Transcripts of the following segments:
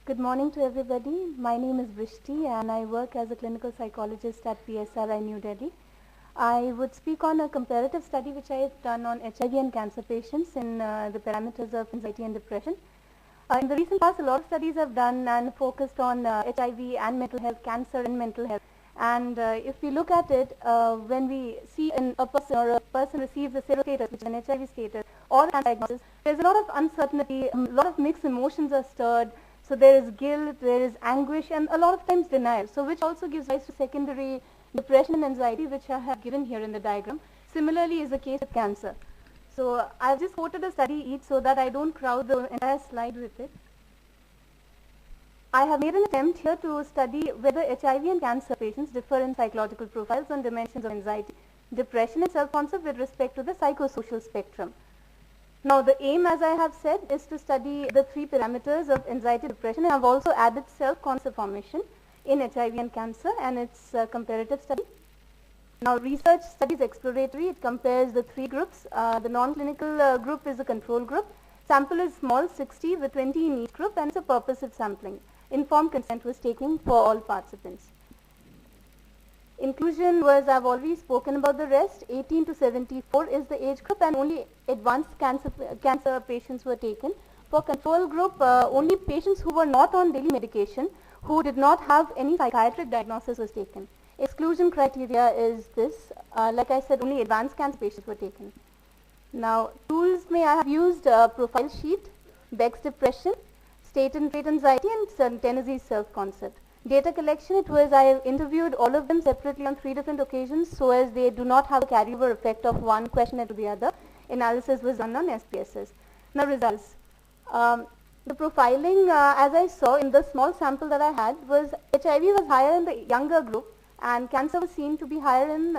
Good morning to everybody. My name is Vrishti and I work as a clinical psychologist at PSRI New Delhi. I would speak on a comparative study which I have done on HIV and cancer patients in the parameters of anxiety and depression. In the recent past, a lot of studies have done and focused on HIV and mental health, cancer and mental health. And if we look at it, when we see a person or a person receives a serostatus, which is an HIV status, or a cancer diagnosis, there's a lot of uncertainty, a lot of mixed emotions are stirred. So there is guilt, there is anguish, and a lot of times denial. So which also gives rise to secondary depression and anxiety, which I have given here in the diagram. Similarly is the case with cancer. So I've just quoted a study each so that I don't crowd the entire slide with it. I have made an attempt here to study whether HIV and cancer patients differ in psychological profiles on dimensions of anxiety, depression, and self-concept with respect to the psychosocial spectrum. Now the aim, as I have said, is to study the three parameters of anxiety, depression, and I've also added self-concept formation in HIV and cancer and its comparative study. Now research study is exploratory. It compares the three groups. The non-clinical group is a control group. Sample is small, 60 with 20 in each group, and it's a purposive sampling. Informed consent was taken for all participants. Inclusion was, I've already spoken about the rest. 18 to 74 is the age group, and only advanced cancer patients were taken. For control group, only patients who were not on daily medication, who did not have any psychiatric diagnosis was taken. Exclusion criteria is this. Like I said, only advanced cancer patients were taken. Now, tools I have used profile sheet, Beck's depression, state and trait anxiety, and Tennessee's self-concept. Data collection, it was I interviewed all of them separately on 3 different occasions so as they do not have a carryover effect of one questionnaire to the other. Analysis was done on SPSS. Now results. The profiling, as I saw in the small sample that I had, was HIV was higher in the younger group and cancer was seen to be higher in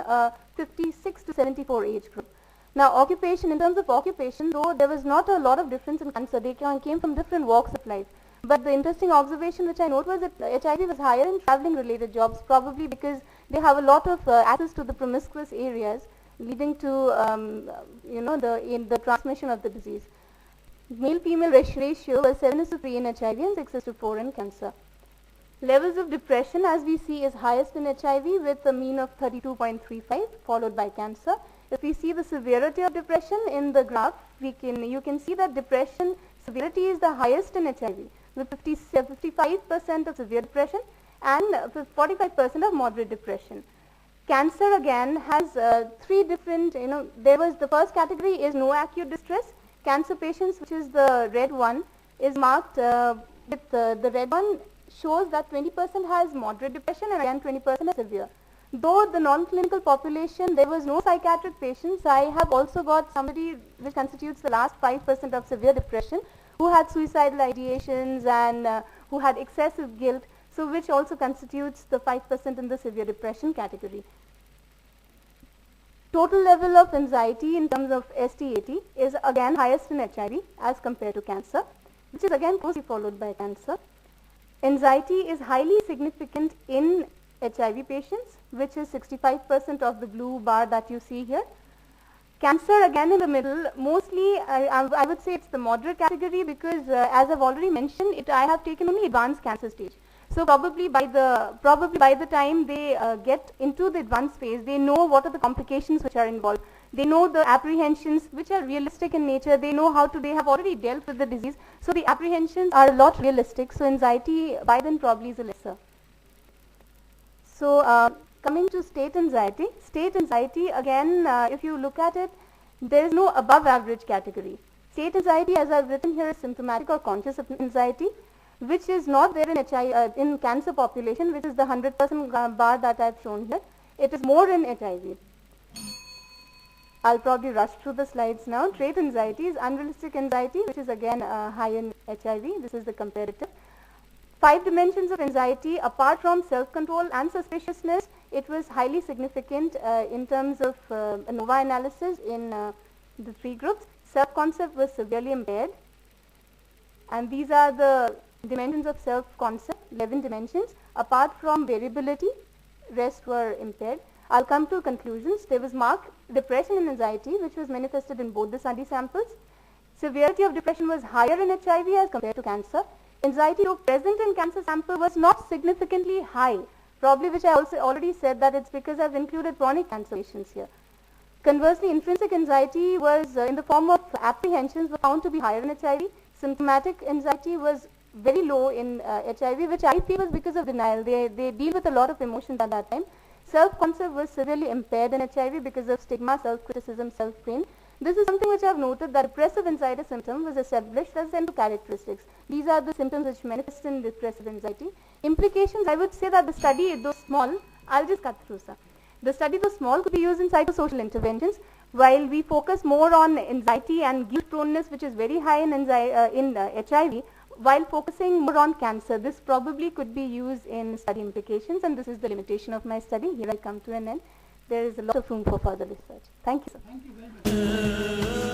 56 to 74 age group. Now occupation, in terms of occupation, though there was not a lot of difference in cancer, they came from different walks of life. But the interesting observation which I note was that HIV was higher in traveling related jobs, probably because they have a lot of access to the promiscuous areas leading to the transmission of the disease. Male-female ratio was 7:3 in HIV and 6:4 in cancer. Levels of depression, as we see, is highest in HIV with a mean of 32.35, followed by cancer. If we see the severity of depression in the graph, you can see that depression severity is the highest in HIV, with 55% of severe depression and 45% of moderate depression. Cancer again has three different, the first category is no acute distress. Cancer patients, which is the red one, is marked with the red one shows that 20% has moderate depression and again 20% has severe. Though the non-clinical population, there was no psychiatric patients, I have also got somebody which constitutes the last 5% of severe depression who had suicidal ideations and who had excessive guilt, so which also constitutes the 5% in the severe depression category. Total level of anxiety in terms of STAT is again highest in HIV as compared to cancer, which is again closely followed by cancer. Anxiety is highly significant in HIV patients, which is 65% of the blue bar that you see here. Cancer again in the middle, mostly I would say it's the moderate category because as I've already mentioned, I have taken only advanced cancer stage. So probably by the time they get into the advanced phase, they know what are the complications which are involved. They know the apprehensions which are realistic in nature. They know they have already dealt with the disease. So the apprehensions are a lot realistic. So anxiety by then probably is a lesser. So coming to state anxiety. State anxiety again, if you look at it, there is no above average category. State anxiety, as I've written here, is symptomatic or conscious anxiety, which is not there in cancer population, which is the 100% bar that I've shown here. It is more in HIV. I'll probably rush through the slides now. Trait anxiety is unrealistic anxiety, which is again high in HIV. This is the comparative. 5 dimensions of anxiety, apart from self-control and suspiciousness, it was highly significant in terms of ANOVA analysis in the 3 groups. Self-concept was severely impaired. And these are the dimensions of self-concept, 11 dimensions. Apart from variability, rest were impaired. I'll come to conclusions. There was marked depression and anxiety, which was manifested in both the study samples. Severity of depression was higher in HIV as compared to cancer. anxiety present in cancer sample was not significantly high, probably, which I also already said that it's because I've included chronic cancer patients here. Conversely, intrinsic anxiety was in the form of apprehensions were found to be higher in HIV. Symptomatic anxiety was very low in HIV, which I feel was because of denial. They deal with a lot of emotions at that time. Self-concept was severely impaired in HIV because of stigma, self-criticism, self-blame. This is something which I have noted that depressive anxiety symptom was established as central characteristics. These are the symptoms which manifest in depressive anxiety. Implications, I would say that the study, though small, I'll just cut through, sir. The study, though small, could be used in psychosocial interventions, while we focus more on anxiety and guilt proneness, which is very high in HIV, while focusing more on cancer. This probably could be used in study implications, and this is the limitation of my study. Here I come to an end. There is a lot of room for further research. Thank you, sir. Thank you very much.